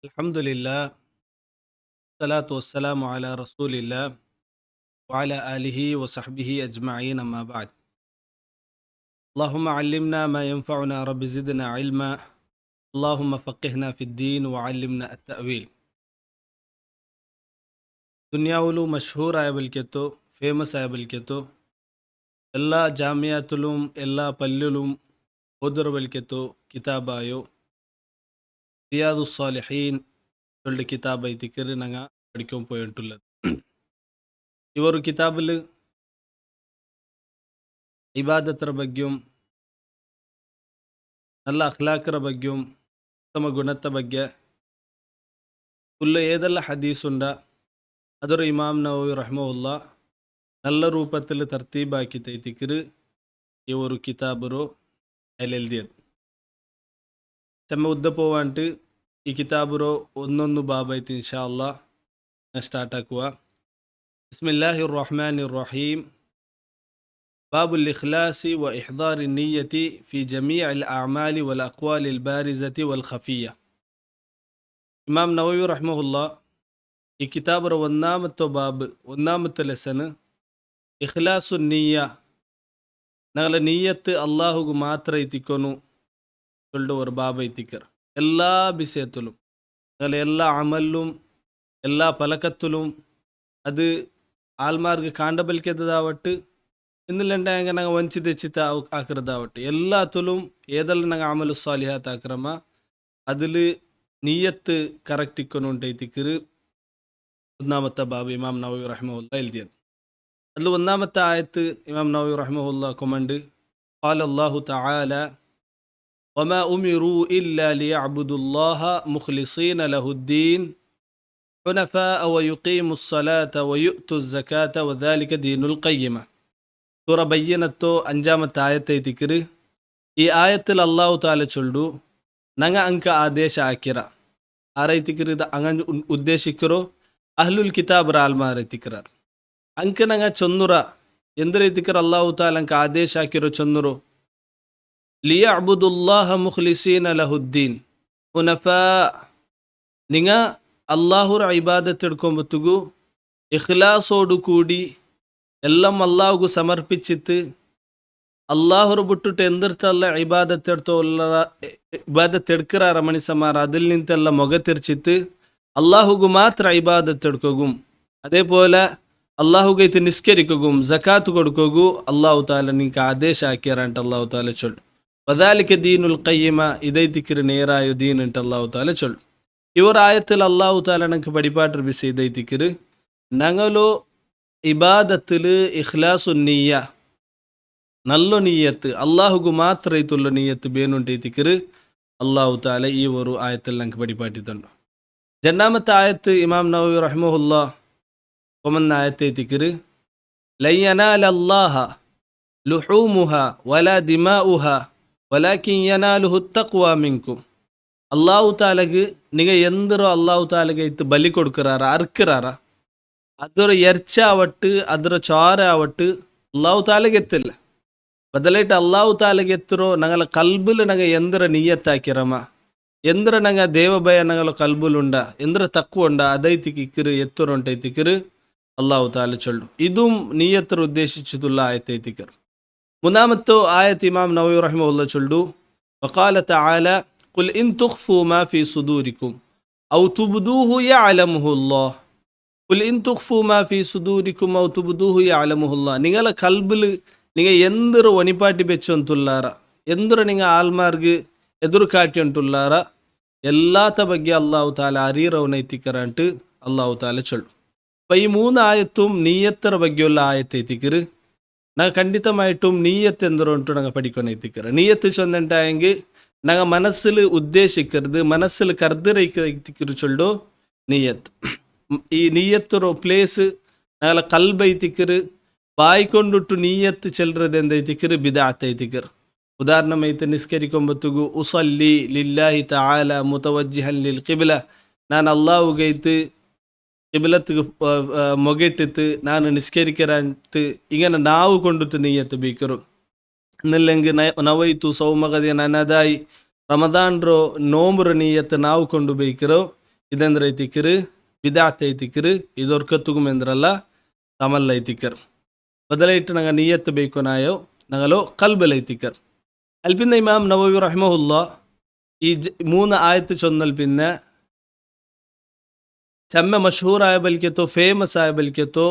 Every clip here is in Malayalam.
الحمد لله والصلاة والسلام على رسول الله وعلى آله وصحبه أجمعين أما بعد اللهم علمنا ما ينفعنا رب زدنا علما اللهم فقهنا في الدين وعلمنا التأويل ದುನಿಯಾವಲು ಮಶ್ಹೂರ್ ಆಯಬಲ್ಕೆತ್ತು ಫೇಮಸ್ ಆಯಬಲ್ಕೆತ್ತು ಎಲ್ಲ ಜಾಮಿಯಾತುಲುಂ ಎಲ್ಲ ಪಲ್ಯುಲುಂ ಓದಿರಬಲ್ಕೆತ್ತು ಕಿತಾಬಾಯೋ റിയാദു സാലിഹീൻ കളുടെ കിതാബ് ഇതിക്കർ ഞങ്ങൾ പഠിക്കാൻ പോയിട്ടുള്ളത് ഈ ഒരു കിതാബിൽ ഇബാദತರ ಬಗ್ಗೆയും നല്ല ಅಖ್ಲಾಕರ ಬಗ್ಗೆയും ಉತ್ತಮ ಗುಣದ ಬಗ್ಗೆ ಫುಲ್ಲು ഏതെല്ലാം ഹദീസുണ്ട അതൊരു ഇമാം നവവി റഹ്മഹുല്ല നല്ല രൂപത്തിൽ തർത്തീബാക്കി തൈത്തിക്കർ ഈ ഒരു കിതാബರು അതിലെഴുതിയത് ചെമ്മ ഉദ്ദ പോവാണ്ട് ഈ കിതാബರು ಒಂದೊಂದು ಬಾಬೈತಿ ಇನ್ಶಾ ಅಲ್ಲಾ ಸ್ಟಾರ್ಟ್ ಆಗುವ ಬಿಸ್ಮಿಲ್ಲಾಹಿರ್ ರಹ್ಮಾನಿರ್ ರಹೀಮ್ ಬಾಬು الإخلاص وإحضار النية في جميع الأعمال والأقوال البارزة والخفية ഇമാം നവവി റഹ്മഹുല്ല ഈ കിതാബರ ഒന്നാമത്തെ ബാബ് ഒന്നാമത്തെ ലെസന് ഇഖ്ലാസു നീയ ഞങ്ങളെ നീയത്ത് അള്ളാഹുgu ಮಾತ್ರ ಐತಿಕೊನು சொல்லிட்டு ஒரு பாபை ஐத்திக்கர் எல்லா விஷயத்திலும் ഞങ്ങളെ എല്ലാ അമലിലും എല്ലാ പലക്കത്തിലും അത് ആൽമാർക്ക് കാണ്ടബൽക്കതാവട്ട് എന്നില്ലണ്ടായെങ്ക ഞങ്ങൾ വഞ്ചിതെച്ചിത്ത ആക്കിറതാവട്ടെ എല്ലാത്തിലും ഏതെല്ലാം ഞങ്ങൾ അമലു സാലിഹാത്ത് ആക്രമ അതിൽ നീയത്ത് കറക്റ്റിക്കൊണ്ടുണ്ടൈത്തിക്കർ ഒന്നാമത്തെ ബാബ് ഇമാം നവവി റഹ്മഹുല്ല എഴുതിയത് അതിൽ ഒന്നാമത്തെ ആയത്ത് ഇമാം നവവി റഹ്മഹുല്ല കൊമണ്ട് قال الله تعالى وما أمروا إلا ليعبدوا الله مخلصين له الدين حنفاء ويقيموا الصلاة ويؤتوا الزكاة وذلك دين القيمة സൂറ ബയ്യനത്തോ അഞ്ചാമത്തെ ആയത്തെ തിക്കറ് ഈ ആയത്തിൽ അള്ളാഹു താല ചൊല്ലു ഞങ്ങ അങ്ക ആദേശ ആക്കിറ ആരൈത്തിക്കറ് ഇത് അങ്ങനെ ഉദ്ദേശിക്കറോ അഹ്ലുൽ കിതാബ് ആൽമാരൈത്തിക്കറാർ ಅಂಕ ನಂಗೆ ಚೊನ್ನುರ ಎಂದರೈತಿಕರ ಅಲ್ಲಾಹು ತಾಲ ಅಂಕ ಆದೇಶ ಹಾಕಿರೋ ಚೊನ್ನುರು ಲಿಯಅಬುದುಲ್ಲಾಹ ಮುಖ್ಲಿಸೀನ ಲಹುದ್ದೀನ್ ಹುನಫಾ ನಿಂಗ ಅಲ್ಲಾಹುರ ಇಬಾದತ್ എടുക്കുമ്പത്തുಗು ഇഖ്ലാസോടു കൂടി എല്ലാം അല്ലാഹുgu സമർപ്പിച്ചിട്ട് അല്ലാഹുര ಬಿಟ್ಟುಟ್ಟು ಎಂದಿರ್ತಲ್ಲ ಇಬಾದತ್ എടുക്കറാರ ಮನುಷ್ಯಮಾರ അതിൽ നിന്നെಲ್ಲ ಮೊಗ ತಿರ್ಚಿತ್ತು അല്ലാഹുgu ಮಾತ್ರ ಇಬಾದತ್ എടുക്കും അതേപോലെ അള്ളാഹുഗൈത്ത് നിസ്കരിക്കുകയും സക്കാത്ത് കൊടുക്കുകയും അള്ളാഹു താല നിങ്ങൾക്ക് ആദേശം ആക്കിയാറാണ്ട് അള്ളാഹു താല ചൊല്ലു വദാലിക ദീനുൽ ഖയ്യിമ ഇതൈത്തിക്കർ നേരായ ദീൻ ഉണ്ട് അള്ളാഹു താല ചൊല്ലു ഇവർ ആയത്തിൽ അള്ളാഹു താല ഞങ്ങൾക്ക് പഠിപ്പാട്ടർ ബിസ് ഇതൈത്തിക്കർ ഞങ്ങളോ ഇബാദത്തിൽ ഇഖ്ലാസു നീയ നല്ല നീയത്ത് അള്ളാഹുഗു മാത്രം ഇതുള്ള നീയത്ത് ബേനുണ്ടൈത്തിക്കർ അള്ളാഹു താല ഈ ഒരു ആയത്തിൽ ഞങ്ങൾക്ക് പഠിപ്പാട്ടിത്തുണ്ട് രണ്ടാമത്തെ ആയത്ത് ഇമാം നവവി റഹ്മഹുല്ല ومن آياتي ذكر لن ينال الله لحومها ولا دماؤها ولكن يناله التقوى منكم അള്ളാഹു താലക്ക് നിങ്ങൾ എന്തരോ അള്ളാഹു താലക്ക് ഇത് ബലി കൊടുക്കറാറാ അറുക്കറാറാ അതൊരു എർച്ചാവട്ട് അതൊരു ചോരാവട്ട് അള്ളാഹു താലക്ക് എത്തില്ല ബദലായിട്ട് അള്ളാഹു താലക്ക് എത്തರೋ ഞങ്ങളെ കൽബിൽ ഞങ്ങൾ എന്തര നീയത്താക്കിറമ എന്തര ഞങ്ങൾ ദേവഭയ ഞങ്ങളെ കൽബിലുണ്ട എന്തര തക്കുവ ഉണ്ട അതൈത്തിക്കിക്കറ് എത്തറുണ്ടൈത്തിക്കറ് അള്ളാഹു താല ചൊല്ലു ഇതും നീയത്തർ ഉദ്ദേശിച്ചിട്ടുള്ള ആയത്തൈത്തിക്കർ മൂന്നാമത്തെ ആയത്ത് ഇമാം നവവി റഹ്മഹുല്ല ചൊല്ലു വഖാല തആല ഖുൽ ഇൻ തുഖ്ഫു മാ ഫീ സുദൂരിക്കും ഔ തുബ്ദൂഹു യഅലമുഹുല്ലാഹ് ഖുൽ ഇൻ തുഖ്ഫു മാ ഫീ സുദൂരിക്കും ഔ തുബ്ദൂഹു യഅലമുഹുല്ലാഹ് നിങ്ങളെ കൽബിൽ നിങ്ങൾ എന്തൊരു ഒണിപ്പാട്ടി വെച്ചൊಂತುಲ್ಲಾರ എന്തൊരു നിങ്ങൾ ആൽമാർക്ക് എದುರು കാട്ടിയൊಂತುಲ್ಲಾರ എല്ലാത്ത ಬಗ್ಗೆ അള്ളാഹു താല അരീറവനൈത്തിക്കർ ಅಂಟು അള്ളാഹു താല ചൊല്ലു അപ്പം ഈ മൂന്ന് ആയത്തും നീയത്തറ ബഗ്ಗೆയുള്ള ആയത്ത് എത്തിക്കറ് നാ ಖಂಡಿತമായിട്ടും നീയത്ത് എന്തോണ്ട് ഞങ്ങൾ പഠിക്കണം എത്തിക്കറ് നീയത്ത് ചൊന്നിട്ടായെങ്കിൽ ഞങ്ങൾ മനസ്സിൽ ഉദ്ദേശിക്കരുത് മനസ്സിൽ കർദ്ദരൈക്കറ് ചൊല്ലോ നീയത്ത് ഈ നീയത്തൊരു പ്ലേസ് ഞങ്ങളെ കൽബൈത്തിക്കറ് വായിക്കൊണ്ടിട്ട് നീയത്ത് ചെല്ലുന്നത് എന്തൈത്തിക്കറ് ബിദഅത്ത് ಐತಿക്കറ് ഉദാഹരണമായിട്ട് നിസ്കരിക്കുമ്പോഴത്തേക്കു ഉസല്ലി ലില്ലാഹി തആല മുതവജ്ജിഹൻ ലിൽ ഖിബ്ല ഞാൻ അല്ലാഹുഗൈത്ത് ಕಿಬ್ಲತ್ಗೆ ಮೊಗೆಟ್ಟಿತ್ತು ನಾನು ನಿಸ್ಕರಿಕರಂತ ಇങ്ങനെ ನಾವು ಕೊಂಡುತ್ತು ನೀಯತ್ತು ಬೀಕರು ನಿಲ್ಲಂಗೆ ನವೈತು ಸೌಮಗದಿಯ ನನ್ನದಾಯಿ ರಮದಾನ್ರೋ ನೋಮ್ರ ನೀಯತ್ತು ನಾವು ಕೊಂಡು ಬೈಕರು ಇದಂದ್ರೆ ಐತಿಕ್ಕಿರು ಬಿದಾತ್ ಐತಿಕ್ಕಿರು ಇದೊರ್ಕತ್ತುಗುಮ್ ಎಂದ್ರಲ್ಲ ತಮಲ್ ಐತಿಕ್ಕರ್ ಬದಲೈಟ್ ನಂಗೆ ನಿಯತ್ತು ಬೇಕು ನಾಯೋ ನಂಗಲೋ ಕಲ್ಬಲ್ ಐತಿಕ್ಕರ್ അൽപിന്ന ഇമാം നവവി റഹിമഹുല്ല ഈ 3 ആയത്ത് ചൊന്നൽപിന്ന ചമ്മ മഷഹൂറായ ബൽക്കെത്തോ ഫേമസ് ആയ ബൽക്കെത്തോ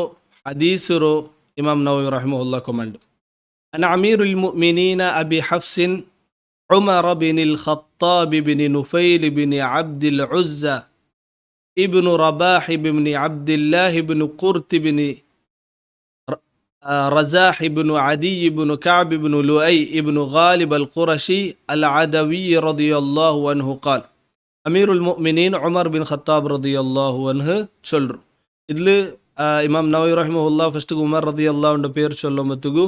ഹദീസുറോ ഇമാം നവവി റഹിമഹുല്ല കൊമണ്ട് അന അമീറുൽ മുഅ്മിനീന അബി ഹഫ്സിൻ ഉമർ ബിനിൽ ഖത്താബ് ബിൻ നുഫൈൽ ബിൻ അബ്ദിൽ ഉസ്സ ഇബ്നു റബാഹ് ബിൻ അബ്ദുല്ലാഹ് ബിൻ ഖുർത് ബിൻ رزاح بن عدي بن كعب بن لؤي بن غالب القرشي العدوي رضي الله عنه قال أمير المؤمنين عمر بن خطاب رضي الله عنه شلر إدل إمام نووي رحمه الله فاشتق عمر رضي الله عنه بير شلو متقو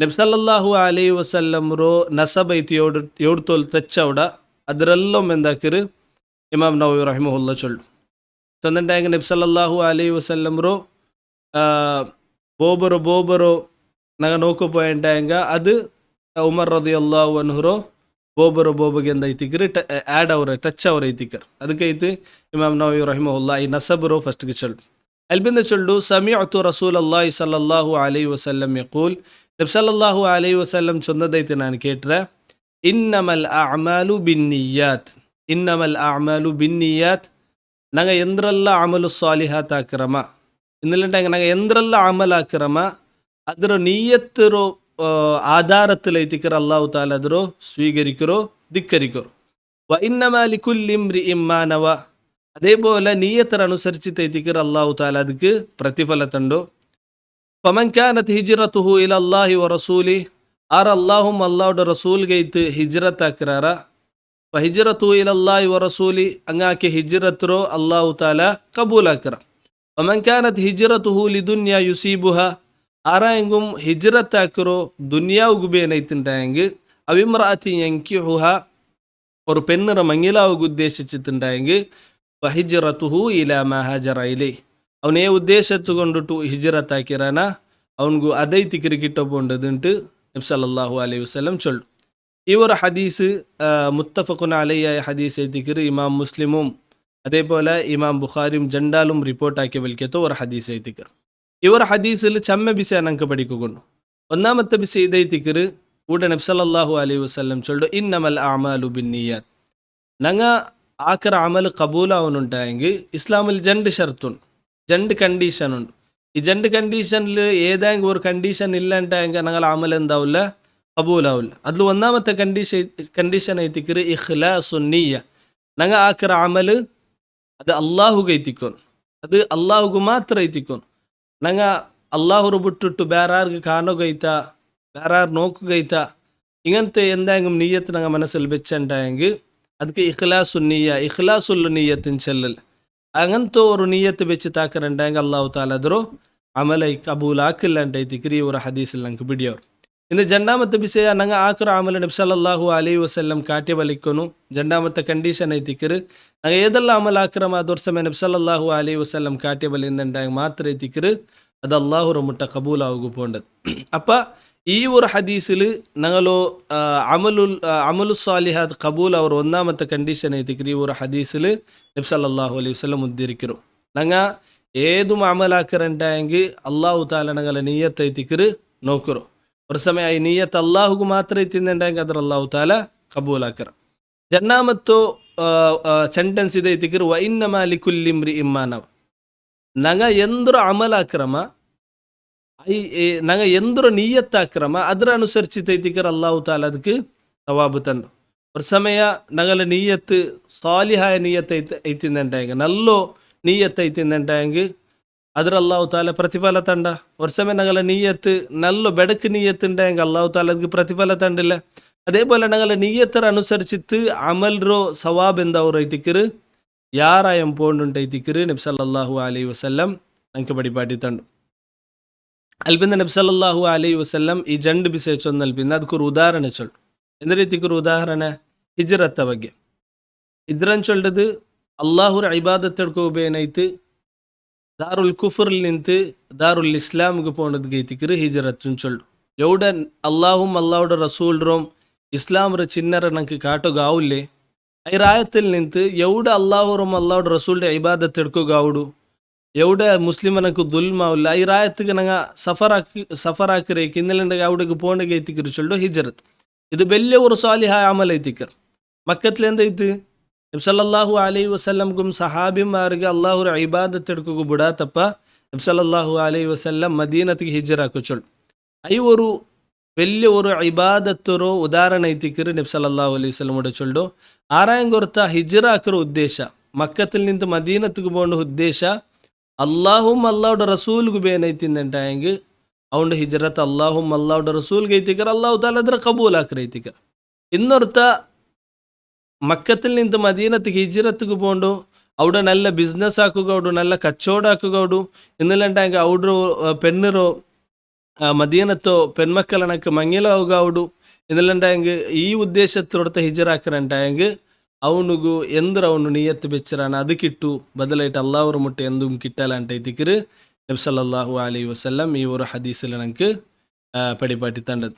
نبي صلى الله عليه وسلم رو نسب ايتي يورتول تچاودا أدرالله من ذاكر إمام نووي رحمه الله شلر تندن دائما نبي صلى الله عليه وسلم رو ಬೋಬರೋ ನಂಗೆ ನೋಕೋಪೋಯಂಟಾಯಂಗ ಅದು ಉಮರ್ ರದಿಯಲ್ಲಾಹು ಅನ್ಹುರೋ ಬೋಬಗೆ ಅಂದ ಐತಿಕ್ರಿ ಆ್ಯಡ್ ಅವ್ರ ಟಚ್ ಅವ್ರ ಐತಿಕರ್ ಅದಕ್ಕೈತಿ ಇಮಾಮ್ ನವವಿ ರಹಿಮಹುಲ್ಲಾ ಈ ನಸಬರೋ ಫಸ್ಟ್ಗೆ ಚಲ್ಡು ಅಲ್ಬಿಂದ ಚಲ್ಡು ಸಮಿಅತು ರಸೂಲಲ್ಲಾಹಿ ಸಲ್ಲಲ್ಲಾಹು ಅಲೈಹಿ ವಸಲ್ಲಂ ಯಕೂಲ್ ನಬಿ ಸಲ್ಲಲ್ಲಾಹು ಅಲೈಹಿ ವಸಲ್ಲಂ ಚೊಂದದೈತಿ ನಾನು ಕೇಟ್ರೆ ಇನ್ನಮಲ್ ಅಅಮಾಲು ಬಿನ್ನಿಯಾತ್ ನಂಗೆ ಎಂದ್ರಲ್ಲ ಅಮಲು ಸಾಲಿಹಾತ್ ಆಕ್ರಮ ഇന്നലെ ഞങ്ങൾ എന്തെല്ലാം അമലാക്കിറമ അതിരോ നീയത്തിരോ ആധാരത്തിൽ എത്തിക്കറ അള്ളാഹു താല അതിരോ സ്വീകരിക്കറോ ധിക്കരിക്കറോ വ ഇന്നമാലിക്കുല്ലിം ഇമ്മാനവ അതേപോലെ നീയത്തിനനുസരിച്ചിട്ട് എത്തിക്കറ അള്ളാഹു താല അതിക്ക് പ്രതിഫലത്തുണ്ടോ പമൻകാനത്ത് ഹിജ്റത്തുഹു ഇല അല്ലാഹി വ റസൂലി ആർ അള്ളാഹും അള്ളാഹുടെ റസൂൽಗೆ ഇത്ത് ഹിജ്റത്ത് ആക്കിറാര ഹിജ്റത്തുഹു ഇല അല്ലാഹി വ റസൂലി അങ്ങാക്കി ഹിജ്റത്തുരോ അള്ളാഹു താല കബൂൽ ആക്കിറ ومن كانت هجرته لدنيا يصيبها ആരായെങ്കും ഹിജ്റത്ത് ആക്കിറോ ദുനിയാവുകുബേനൈത്തുണ്ടായെങ്കിൽ അവിമ്രാത്തി യൻകിഹുഹ ഒരു പെണ്ണിറ മങ്ങിലാവുക ഉദ്ദേശിച്ചിട്ടുണ്ടായെങ്കിൽ വഹിജ്റത്തുഹു ഇലാ മാ ഹജറ ഇലൈ അവൻ ഏ ഉദ്ദേശത്തുകൊണ്ടിട്ടു ഹിജ്റത്ത് ആക്കിറാന അവൻകു അതൈത്തിക്കിരി കിട്ടപ്പോണ്ടതുണ്ട് നബി സല്ലല്ലാഹു അലൈഹി വസല്ലം ചൊല്ലു ഈ ഒരു ഹദീസ് മുത്തഫഖുൻ അലൈഹി ഹദീസ് ಐತಿಕಿರಿ ഇമാം മുസ്ലിമും അതേപോലെ ഇമാം ബുഖാരിയും ജണ്ടാലും റിപ്പോർട്ടാക്കിയ വലിക്കത്തോ ഒരു ഹദീസ് ಐತಿಕರ್ ഇവർ ഹദീസിൽ ചമ്മ ബിസ ഞങ്ങൾക്ക് പഠിക്കുന്നു ഒന്നാമത്തെ ബിസ ഇതൈത്തിക്കർ കൂടെ നബി സല്ലല്ലാഹു അലൈഹി വസല്ലം ചൊല്ലു ഇന്നമൽ അഅമാലു ബിന്നിയാത്ത് ഞങ്ങ ആക്കറ അമൽ കബൂലാവുന്നുണ്ടായെങ്കിൽ ഇസ്ലാമിൽ രണ്ട് കണ്ടീഷൻ ഉണ്ട് ഈ രണ്ട് കണ്ടീഷനിൽ ഏതെങ്കിലും ഒരു കണ്ടീഷൻ ഇല്ലാണ്ടായെങ്കിൽ ഞങ്ങൾ അമൽ എന്താവില്ല കബൂലാവില്ല അതിൽ ഒന്നാമത്തെ കണ്ടീഷൻ ಐತಿಕರ್ ഇഖ്ലാസുൻ നിയ്യ ഞങ്ങ ആക്കറ അമൽ ಅದು ಅಲ್ಲಾಹುಗೆ ಐತಿಕೋನು ಅದು ಅಲ್ಲಾಹುಗೂ ಮಾತ್ರ ಐತಿಕೋನು ನಂಗೆ ಅಲ್ಲಾಹುರು ಬಿಟ್ಟುಟ್ಟು ಬೇರಾರ್ಗೆ ಕಾಣೋಗೈತಾ ಬೇರಾರು ನೋಕುಗೈತಾ ಹಿಂಗಂತೆ ಎಂದಾಂಗಮ್ ನೀಯತ್ತು ನಂಗೆ ಮನಸ್ಸಲ್ಲಿ ಬೆಚ್ಚಂಟಾಯಂಗೆ ಅದಕ್ಕೆ ಇಖ್ಲಾಸುಲ್ ನೀಯತ್ತಿನ ಚೆಲ್ಲಲ್ಲ ಹಂಗಂತೂ ಅವರು ನೀಯತ್ತು ಬೆಚ್ಚಿ ತಾಕರಂಟಾಯಂಗೆ ಅಲ್ಲಾಹು ತಾಲಾದ್ರು ಅಮಲ ಕಬೂಲ್ ಹಾಕಿಲ್ಲ ಅಂತ ಐತಿಕ್ರಿ ಇವರ ಹದೀಸಲ್ಲಿ ನಂಗೆ ಬಿಡಿಯವ್ರು ಇನ್ನು ಜಂಡಾಮತ್ತ ಬಿಸೆಯ ನಂಗೆ ಆಕರ ಆಮೇಲೆ ನಬಿ ಸಲ್ಲಲ್ಲಾಹು ಅಲೈಹಿ ವಸಲ್ಲಂ ಕಾಟ್ಯ ಬಲಿಕ್ಕೋನು ಜಂಡಾಮತ್ತ ಕಂಡೀಷನ್ ಐತಿಕ್ಕಿರು ನಂಗೆ ಏದೆಲ್ಲ ಅಮಲ್ ಆಕ್ರಮ ಅದರ ಸಮಯ ನಬಿ ಸಲ್ಲಲ್ಲಾಹು ಅಲೈಹಿ ವಸಲ್ಲಂ ಕಾಟ್ಯ ಬಲಿಂದಂಟಾಗ ಮಾತ್ರ ಐತಿಕ್ಕಿರು ಅದು ಅಲ್ಲಾಹುರ ಮುಟ್ಟ ಕಬೂಲಾവുക പോണ്ടത് അപ്പം ഈ ഒരു ഹദീസിൽ ഞങ്ങളോ അമലു സാലിഹാത്ത് കബൂൽ അവർ ഒന്നാമത്തെ കണ്ടീഷൻ ಐತಿಕ್ರಿ ಈ ഒരു ഹദീസിൽ നബി സല്ലല്ലാഹു അലൈഹി വസല്ലം ഉദ്ധരിക്കರು ഞങ്ങൾ ഏതും അമലാക്കರಂಟಾയെങ്കിൽ അല്ലാഹു തആല ഞങ്ങളെ നിയ്യത്ത് ಐತಿಕ್ರು നോക്കರು ഒരു സമയം ഈ നീയത്ത് അള്ളാഹുക്ക് മാത്രം എത്തിന്നുണ്ടെങ്കിൽ ಅದರ അള്ളാഹു താല കബൂലാക്കറ ജന്നാമത്തോ ಸೆಂಟೆನ್ಸ್ ಇದೆ ಐತಿಕ್ರು ವ ಇನ್ನಮಾ ಲಿಕುಲ್ಲಿ ಇಮ್ರಿಇನ್ ಮಾ ನವ ನಂಗೆ ಎಂದ್ರ ಅಮಲಾಕ್ರಮ ನಂಗೆ ಎಂದ್ರ ನೀಯತ್ತಾಕ್ರಮ ಅದರ ಅನುಸರಿಸಿತ ಐತಿಕ್ರು ಅಲ್ಲಾಹು ತಾಲ ಅದಕ್ಕೆ ಸವಾಬು ತಂಡು ഒരു സമയ ഞങ്ങളെ നീയത്ത് സാലിഹായ നീയത്ത് ಐತಿന്നുണ്ടെങ്കിൽ നല്ലോ നീയത്ത് ಐತಿന്നുണ്ടെങ്കിൽ അതിൽ അള്ളാഹു താല പ്രതിഫല തണ്ട ഒരു സമയം ഞങ്ങളെ നീയത്ത് നല്ല ബെടക്ക് നീയത്തുണ്ടെങ്കിൽ അള്ളാഹു താല അതിക്ക് പ്രതിഫല തണ്ടില്ല അതേപോലെ ഞങ്ങളെ നീയത്തර അനുസരിച്ചിട്ട് അമൽറോ സവാബ് എന്താ ഒരു ಐತಿಕ್ರು ಯಾರಾಯಂ പോണ്ടുണ്ട് ಐತಿಕ್ರು നബി സല്ലല്ലാഹു അലൈഹി വസല്ലം ഞങ്ങൾക്ക് പടിപാടി തണ്ടു അൽപിന്ന നബി സല്ലല്ലാഹു അലൈഹി വസല്ലം ಈ ಜಂಡು ಬಿಸೆ ಚೊಂದು ಅಲ್ಪಿಂದ ಅದಕ್కొരു ಉದಾಹರಣೆ ಚೊಲ್ಲು ಎಂದ ರೀತಿಕ್ರು ಉದಾಹರಣೆ ಹಿಜ್ರತ್ತ ಬಗ್ಗೆ ಇದ್ರನ್ ಚೊಲ್ಡದು ಅಲ್ಲಾಹುರ ಇಬಾದತ್ ಎಡ್ಕೋಬೇನೈತು ದಾರುಲ್ ಕುಫ್ರಿಲ್ ನಿಂತು ದಾರುಲ್ ಇಸ್ಲಾಮ್ಗೆ പോണ്ടதுக்கு ಐತಿಕ್ರು ಹಿಜ್ರತ್ನ್ ಚೊಲ್ಲು ಎವಡ ಅಲ್ಲಾಹುಂ ಅಲ್ಲಾಹುಡ ರಸೂಲ್ರೋಂ ಇಸ್ಲಾಮ್ರ ಚಿನ್ನರ ನಂಗೆ ಕಾಟೋಗಾವುಲ್ಲೇ ಐರಾಯത്തിൽ ನಿಂತು ಎವಡ ಅಲ್ಲಾಹುರಂ ಅಲ್ಲಾಹುಡ ರಸೂಲ್ಡೆ ಇಬಾದತ್ ಎಡ್ಕೋಗಾವುಡು ಎವಡ ಮುಸ್ಲಿಮನಕು ದುಲ್ಮಾವುಲ್ಲ ಐರಾಯತ್ತಿಗೆ ನಂಗ ಸಫರ್ ಹಾಕಿರೇಕಿ ಇನ್ನೆಲ್ಲಂಡ ಅವಡಿಗೆ ಪೋಂಡಿಗೆ ಐತಿಕಿರು ಚೊಲ್ಡು ಹಿಜರತ್ ಇದು ಬೆಲ್ಲೆ ஒரு சாலிஹா அமல் ஐத்திக்கர் மக்கத்துல எந்த ஐத்து நபிசல்லாஹு அலைஹி வஸல்லம் சஹாபிமாರಿಗೆ ಅಲ್ಲಾಹುರ ಇಬಾದತ್ ಎಡ್ಕೋಗು ಬಿಡ ತಪ್ಪ നബ്സല്ലാഹു അലൈഹി വസല്ലം മദീനത്തിക്ക് ഹിജറാക്കുച്ചോൾ ಐವರು വലിയ ഒരു ഇബാദത്തൊരു ഉദാഹരണ ಐತಿക്കರು നബ്സല്ലാഹു അലൈഹി വസല്ലം ചൊല്ലു ആറായങ്കൊർത്ത ഹിജറാക്കರ ಉದ್ದೇಶ മക്കത്തിൽ നിന്ന് മദീനത്തിക്ക് പോകേണ്ട ഉദ്ദേശ അള്ളാഹും അള്ളാഹുടെ റസൂൽഗു ಬೇನೈತಿಂದಂಟಾಯಂಗೆ ಅವನು ಹಿಜರತ್ ಅಲ್ಲಾಹುಂ ಅಲ್ಲಾಹುടെ റസൂൽಗೆ ಐತಿಕರ್ അള്ളാഹു താല ಅದರ ಕಬೂಲ್ ಹಾಕರ್ ಐತಿಕರ್ ಇನ್ನೊರ್ತ മക്കത്തിൽ നിന്ന് മദീനത്തിക്ക് ഹിജറത്തിക്ക് പോകണ്ടു അവിടെ നല്ല ബിസിനസ് ആക്കുകയോടു നല്ല കച്ചവടമാക്കുകയോടു എന്നില്ലാണ്ടായെങ്കിൽ അവിടെ പെണ്ണിറോ മദീനത്തോ പെൺമക്കളനക്ക് മങ്ങിലാവുകയോടു എന്നില്ലാണ്ടായെങ്കിൽ ഈ ഉദ്ദേശത്തോടത്തെ ഹിജറാക്കರಂಟಾയെങ്കിൽ ಅವನಿಗೂ ಎಂದ್ರ ಅವನು ನಿಯತ್ತು ಬೆಚ್ಚರಾನ ಅದಕ್ಕಿಟ್ಟು ಬದಲಾಯಿಟ್ಟು ಅಲ್ಲಾಹರ ಮುಟ್ಟೆ ಎಂದೂ ಕಿಟ್ಟಲಾಂಟ ಐತಿಕರು നബി സല്ലല്ലാഹു അലൈഹി വസല്ലം ഈ ഒരു ഹദീസിൽ നമുക്ക് പടിപാട്ടി തണ്ടത്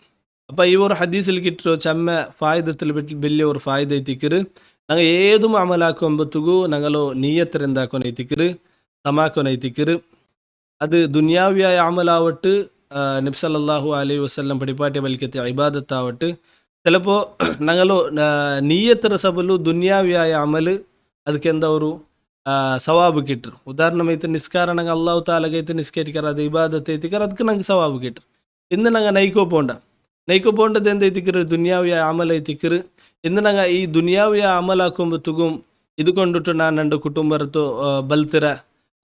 അപ്പം ഈ ഒരു ഹദീസിൽ കിട്ടോ ചമ്മ ഫായുധത്തിൽ വലിയ ഒരു ഫായുധ ಐತಿಕರು ನಂಗೆ ಏದು ಅಮಲಾಕೊಂಬತ್ತಿಗೂ ನಂಗಲು ನೀಯತ್ತರಿಂದ ಹಾಕೊನೈತಿಕರು ತಮಾಕೊನೈತಿಕರು ಅದು ದುನಿಯಾವಿಯಾಯ ಅಮಲಾವಟ್ಟು നബി സല്ലല്ലാഹു അലൈഹി വസല്ലം പടിപാട്ടി വലിക്കത്തെ ഇബാദത്താവട്ട് ചിലപ്പോൾ ഞങ്ങളോ നീയത്തര സബಲು ದುನಿಯಾವಿಯಾಯ ಅಮಲು ಅದಕ್ಕೆ ಎಂದವರು ಸವಾಬು ಕಿಟ್ಟರು ಉದಾಹರಣೆ ನಿಸ್ಕಾರ ನಂಗೆ ಅಲ್ಲಾಹು ತಾಲಾಗೈತೆ ನಿಸ್ಕರಿಕರ ಅದು ಇಬಾದತ್ ಐತಿಕರ ಅದಕ್ಕೆ ನಂಗೆ ಸವಾಬು ಕಿಟ್ಟರು ಇನ್ನು ನಂಗೆ ನೈಕೋ ಪೋಂಡದ ಎಂದ ಐತಿಕರು ದುನಿಯಾವಿಯಾಯ ಅಮಲ್ ಐತಿಕರು ಇನ್ನು ನಂಗೆ ಈ ದುನಿಯಾವಿಯ ಅಮಲ್ ಹಾಕೊಂಬತ್ತಿಗೂ ಇದು ಕೊಂಡುಟ್ಟು ನಾನು ನನ್ನ ಕುಟುಂಬರತ್ತು ಬಲ್ತಿರ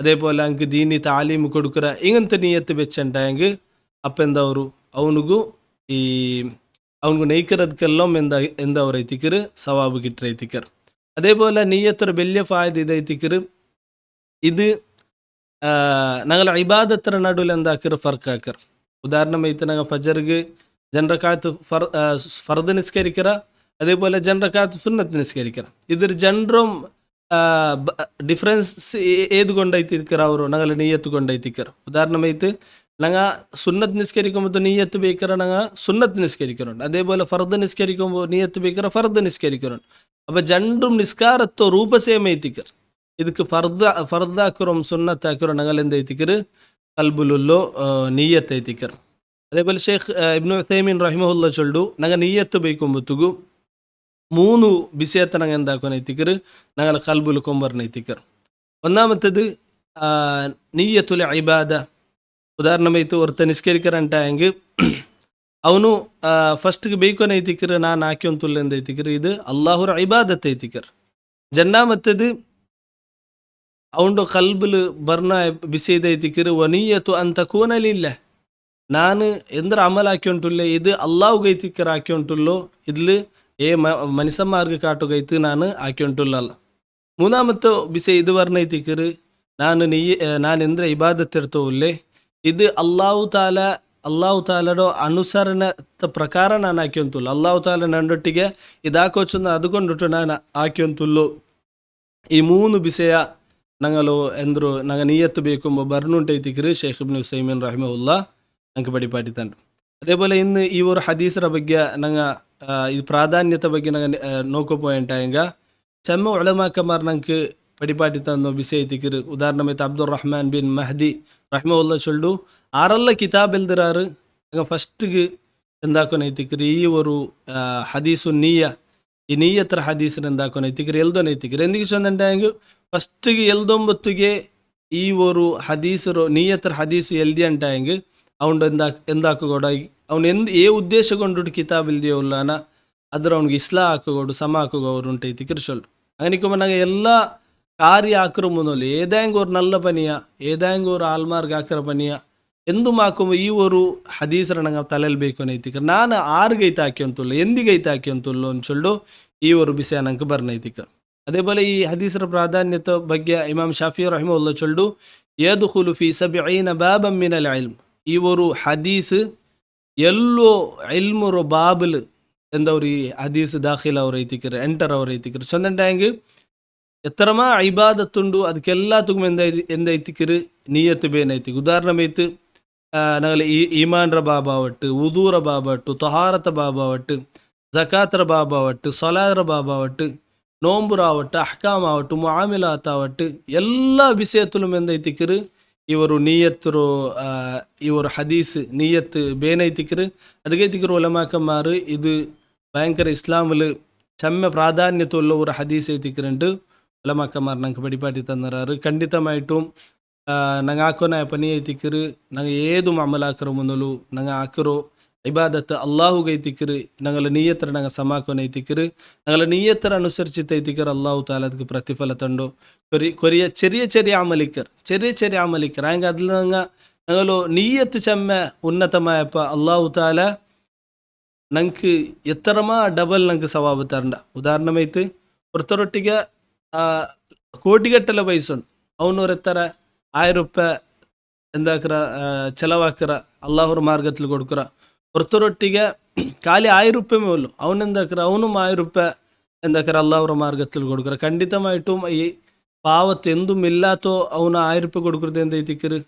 അതേപോലെ ಅಂಗೆ ದೀನಿ ತಾಲೀಮು ಕೊಡುಕರ ಇಂಗಂತ ನೀಯತ್ತು ಬೆಚ್ಚಂಟಾಯಂಗೆ ಅಪ್ಪೆಂದವರು ಅವನಿಗೂ ಈ ಅವನಿಗೂ ನೈಕರದಕ್ಕೆಲ್ಲೋ ಎಂದವ್ರು ಐತಿಕರು ಸವಾಬು ಕಿಟ್ರ ಐತಿಕರು അതേപോലെ നീയത്തൊര വലിയ ഫായത ഇത് ಐತಿಕರು ഇത് ഞങ്ങൾ ഇബാദത്തര നടുവിൽ എന്താക്കറ് ഫർക്കാക്കർ ഉദാഹരണമായിട്ട് ഞങ്ങൾ ഫജർക്ക് ജനറക്കാത്ത് ഫർദ് നിസ്കരിക്കറ അതേപോലെ ജനറക്കാത്ത് സുന്നത്ത് നിസ്കരിക്കറ ഇതൊരു ಜನರು ಡಿಫ್ರೆನ್ಸ್ ಏದು ಕೊಂಡೈತಿಕ್ಕರ ಅವರು ನಂಗಲ್ಲ ನೀಯತ್ತು ಕೊಂಡೈತಿಕ್ಕರ ಉದಾಹರಣೆ ನಂಗ ಸುನ್ನತ್ ನಿಸ್ಕರಿಕೊಂಬತ್ತು ನೀಯತ್ತು ಬೇಕಾರ ನಂಗ ಸುನ್ನತ್ ನಿಸ್ಕರಿಕರುಂಟು അതേപോലെ ഫർദ് നിസ്കരിക്കുമ്പോൾ നീയത്ത് ಬೇಕಾರ ഫർദ് നിസ്കരിക്കരുണ്ട് അപ്പം ജണ്ടും നിസ്കാരത്തോ രൂപസേമൈത്തിക്കർ ಇದಕ್ಕೆ ಫರ್ದಾಕುರಂ ಸುನ್ನತ್ತಾಕುರ ನಂಗಲ್ ಎಂದೈತಿಕರು ಕಲ್ಬುಲುಲ್ಲೋ ನೀಯತ್ ಐತಿಕರ್ അതേപോലെ ഷേഖ് ഇബ്നു ഉസൈമീൻ റഹിമഹുല്ല ചൊല്ലു ನಂಗೆ ನೀಯತ್ತು ಬೇಕೊಂಬತ್ತಿಗೂ 3 വിഷയത്തെ ഞങ്ങൾ എന്താക്കുനൈത്തിക്കറ് ഞങ്ങൾ കൽബുൽ കൊമ്പർനൈത്തിക്കർ ഒന്നാമത്തേത് നീയത്തുൽ ഇബാദ ഉദാഹരണമായിട്ട് ഒരുത്ത നിസ്കരിക്കರಂಟಾಯಂಗೆ ಅವನು ಫಸ್ಟ್ಗೆ ಬೇಕೊನೈತಿಕರು ನಾನು ಹಾಕ್ಯೊಂತುಲ್ಲ ಎಂದೈತಿಕರು ಇದು ಅಲ್ಲಾಹುರ ಇಬಾದತ್ ಐತಿಕರ್ ಜನ್ನಾಮತ್ತದು ಅವನು ಕಲ್ಬುಲ್ ಬರ್ನ ಬಿಸಿದೈತಿಕರು ವನೀಯತು ಅಂತ ಕೂನಲಿಲ್ಲ ನಾನು ಎಂದ್ರ ಅಮಲ್ ಹಾಕ್ಯೊಂಟುಲ್ಲ ಇದು ಅಲ್ಲಾಹುಗೆ ಐತಿಕರ್ ಹಾಕ್ಯೊಂಟುಲ್ಲೋ ಇದ್ಲು മനുഷ്യന്മാർക്ക് കാട്ടുകയത്ത് ഞാൻ ആക്കിയിട്ടുള്ളല്ല മൂന്നാമത്തെ വിഷയം ഇത് പറഞ്ഞിക്കറ് ഞാൻ എന്ത്ര ഇബാദത്തെടുത്തോല്ലേ ഇത് അള്ളാഹു താലയുടെ ಅನುಸರಣದ ಪ್ರಕಾರ ನಾನು ಹಾಕ್ಯಂತುಲ್ಲ ಅಲ್ಲಾಹು ತಾಲ ನನ್ನೊಟ್ಟಿಗೆ ಇದಾಕೋಚನ್ನ അതുകൊണ്ടിട്ട് ನಾನು ಹಾಕ್ಯಂತುಲ್ಲೋ ಈ 3 ವಿಷಯ ഞങ്ങളോ ಎಂದ್ರು ನಂಗೆ ನೀಯತ್ತು ಬೇಕೆಂಬ ಬರ್ನುಂಟೈತಿಕರು ಶೇಖ್ ಇಬ್ನು ಉಸೈಮೀನ್ ರಹಿಮಹುಲ್ಲಾ ನಂಗೆ ಪಡಿಪಾಟಿತಂಡು അതേപോലെ ഇന്ന് ഈ ഒരു ഹദീസರ ಬಗ್ಗೆ ನಂಗೆ ಇದು ಪ್ರಾಧಾನ್ಯತೆ ಬಗ್ಗೆ ನಂಗೆ ನೋಕೋಪೋಯಿಂಟಾಯಂಗ ಚೆಮ್ಮ ಉಲಮಾಕಮಾರ್ ನಂಗೆ ಪಡಿಪಾಟಿ ತಂದು ಬಿಸಿ ಐತಿಕರು ಉದಾಹರಣೆ ಅಬ್ದುಲ್ ರಹ್ಮಾನ್ ಬಿನ್ ಮಹದಿ ರಹ್ಮವುಲ್ಲಾ ಚೊಲ್ಲು ಆರೆಲ್ಲ ಕಿತಾಬ್ ಎಲ್ದಿರಾರು ನಂಗೆ ಫಸ್ಟ್ಗೆ ಎಂದಾಕೊನೈತಿಕರು ಈ ഒരു ಹದೀಸು ಈ ನೀಯತ್ರ ಹದೀಸರು ಎಂದಾಕೊನೈತಿಕರು ಎಲ್ದೋನೈತಿಕರು ಎಂದಿಗೆ ಚಂದಂಟಾಯಂಗ ಫಸ್ಟ್ಗೆ ಎಲ್ದೊಂಬತ್ತಿಗೆ ಈ ഒരു ಹದೀಸರು ನೀಯತ್ರ ಹದೀಸು ಎಲ್ದಿ ಅಂಟಾಯಂಗ ಅವನು ಎಂದಾಕೋಡಾಗಿ ಅವನು ಏ ಉದ್ದೇಶ ಕೊಂಡ್ರು ಕಿತಾಬ್ ಇಲ್ದಿಯೋ ಉಲ್ಲಾನ ಅದ್ರ ಅವ್ನಿಗೆ ಇಸ್ಲಾ ಹಾಕೋಗೋಡು ಸಮ ಹಾಕೋಗೋರು ಉಂಟೈತಿ ಕಿರ್ಸೊಲ್ಲು അങ്ങനെക്കുമ്പോൾ ನನಗೆ ಎಲ್ಲ ಕಾರ್ಯ ಹಾಕಿರೋ ಮುನ್ನೋಲಿ ಏದಾಂಗ್ ಅವ್ರು ನಲ್ಲ ಪನಿಯ ಏದಾಂಗ್ ಅವ್ರು ಆಲ್ಮಾರ್ಗ್ ಹಾಕಿರ ಪನಿಯ ಎಂದು ಮಾಕುമ്പോൾ ಈ ഒരു ಹದೀಸರ ನಂಗೆ ತಲೆಯಲ್ಲಿ ಬೇಕು ನೈತಿಕ ನಾನು ಆರ್ಗೈತೆ ಹಾಕ್ಯಂತುಲ್ಲ ಎಂದಿಗೈತೆ ಹಾಕ್ಯಂತುಲ್ಲ ಅಂದ್ಸೊಲ್ಲು ಈ ഒരു ವಿಷಯ ನಂಗೆ ಬರ್ನೈತಿಕ അതേപോലെ ಈ ಹದೀಸರ ಪ್ರಾಧಾನ್ಯತೆ ಬಗ್ಗೆ ಇಮಾಮ್ ಶಾಫಿ ರಹಿಮಹುಲ್ಲಾ ಚೊಲ್ಲು ಯದ್ಖುಲು ಫಿ 70 ಬಾಬಂ ಮಿನಲ್ ಇಲ್ಮ್ ಈ ഒരു ಹದೀಸ್ ಎಲ್ಲೋ ಇಲ್ಮುರು ಬಾಬಲ್ ಎಂದವ್ರು ಈ ಹದೀಸ್ ದಾಖಿಲ್ ಅವ್ರು ಐತಿಕರು ಎಂಟರ್ ಅವ್ರು ಐತಿಕರು ಚಂದಂಟಾಯಂಗೆ ಎತ್ತರಮಾ ಇಬಾದತ್ತುಂಡು ಅದಕ್ಕೆಲ್ಲತಕ್ಕೂ ಎಂದೈತಿಕರು ನೀಯತ್ತು ಬೇನೈತಿ ಉದಾಹರಣೆ ನಗಲಿ ಈಮಾನ್ರ ಬಾಬಾವಟ್ಟು ಉದೂರ ಬಾಬಾವಟ್ಟು ತಹಾರತ ಬಾಬಾವಟ್ಟು ಜಕಾತ್ರ ಬಾಬಾವಟ್ಟು ಸೊಲಾದ್ರ ಬಾಬಾವಟ್ಟು നോമ്പുറാവട്ടെ, അഹ്കാമാവട്ടെ, മുആമിലാത്താവട്ടെ, എല്ലാ ವಿಷಯத்திலும் ಎಂದೈತಿಕ್ಕಿರು ಇವರು ನೀಯತ್ತರು ಇವರು ಹದೀಸ್ ನೀಯತ್ತು ಬೇನೈತಿಕ್ಕಿರು ಅದಗೈತಿಕ್ಕಿರು ಉಲಮಾಕന്മാർ ഇത് ഭയങ്കര ഇസ്ലാമിൽ ചെമ്മ പ്രാധാന്യത്തുള്ള ഒരു ഹദീസ് ಐತಿಕ್ಕಿರಂಟು ഉലമാക്കന്മാർ ഞങ്ങൾക്ക് പഠിപ്പാട്ടി തന്നറാറ്. ಖಂಡಿತമായിട്ടും ನಂಗೆ ಹಾಕೋನ ಪನಿ ಐತಿಕ್ಕಿರು ನಂಗೆ ಏದು ಅಮಲಾಕರ ಮುಂದಲು ನಂಗೆ ಹಾಕಿರೋ ഇബാദത്ത് അള്ളാഹുಗೆ ಐತಿಕ್ಕಿರು ഞങ്ങളെ നീയത്തര ഞങ്ങൾ സമാക്കോന ಐತಿಕ್ಕಿರು ഞങ്ങളെ നീയത്തര അനുസരിച്ചിട്ട് ಐತಿಕ್ಕಿರು അള്ളാഹു താല ಅದಕ್ಕೆ ಪ್ರತಿಫಲ ತಂಡು കൊറിയ ചെറിയ ചെറിയ അമലിക്കർ ആയെങ്കിൽ അതിൽ ഞങ്ങളോ നീയത്ത് ചെമ്മ ഉന്നതമായപ്പ അള്ളാഹു താല ഞങ്ങൾക്ക് എത്രമാ ಡಬಲ್ ഞങ്ങൾക്ക് ಸವಾಬು ತರಂಡ. ಉದಾಹರಣೆಮೈತು ಒರ್ತರೊಟ್ಟಿಗೆ ಕೋಟಿಗಟ್ಟಲೆ ಪೈಸೆ ಉಂಟು, ಅವನವರೆತ್ತರ 1000 ರೂಪಾಯಿ ಎಂದಾಕರ ಚೆಲವಾಕರ ಅಲ್ಲಾಹರ ಮಾರ್ಗത്തിൽ കൊടുക്കറ. ഒരുത്തരൊട്ടിಗೆ ಖಾಲಿ 1000 ರೂಪಾಯಿ ಮೇಲು ಅವನೆಂದಾಕರ ಅವನು 1000 ರೂಪಾಯಿ ಎಂದಾಕರ ಅಲ್ಲಾಹರ ಮಾರ್ಗത്തിൽ കൊടുക്കറ. ಖಂಡಿತമായിട്ടും ഈ പാവത്ത് എന്തും ഇല്ലാത്തോ ಅವನು 1000 ರೂಪಾಯಿ കൊടുക്കുന്നത് ಎಂದೈತಿಕ್ಕಿರು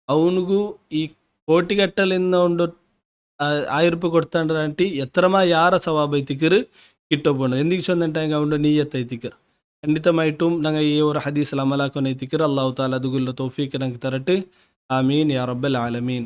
ಅವನಿಗೂ ಈ ಕೋಟಿಗಟ್ಟಲಿಂದ ಒಂದು 1000 ರೂಪಾಯಿ ಕೊಡ್ತಾಂಡ್ರಂಟಿ എത്രമാ ಯಾರ ಸವಾಬ್ ಐತಿಕ್ಕಿರು കിട്ടോപോണ്. എന്തിക്ക് ചൊന്നിട്ടാങ്കിൽ അവൻ്റെ നീയത്ത് ಐತಿಕ್ಕಿರು. ಖಂಡಿತമായിട്ടും ഞങ്ങൾ ഈ ഒരു ഹദീസിൽ അമലാക്കുന്ന ಐತಿಕ್ಕಿರು. അല്ലാഹു തആല അതുകുല്ല തൗഫീഖ് ഞങ്ങൾക്ക് തരട്ടെ. ആമീൻ യാ റബ്ബൽ ആലമീൻ.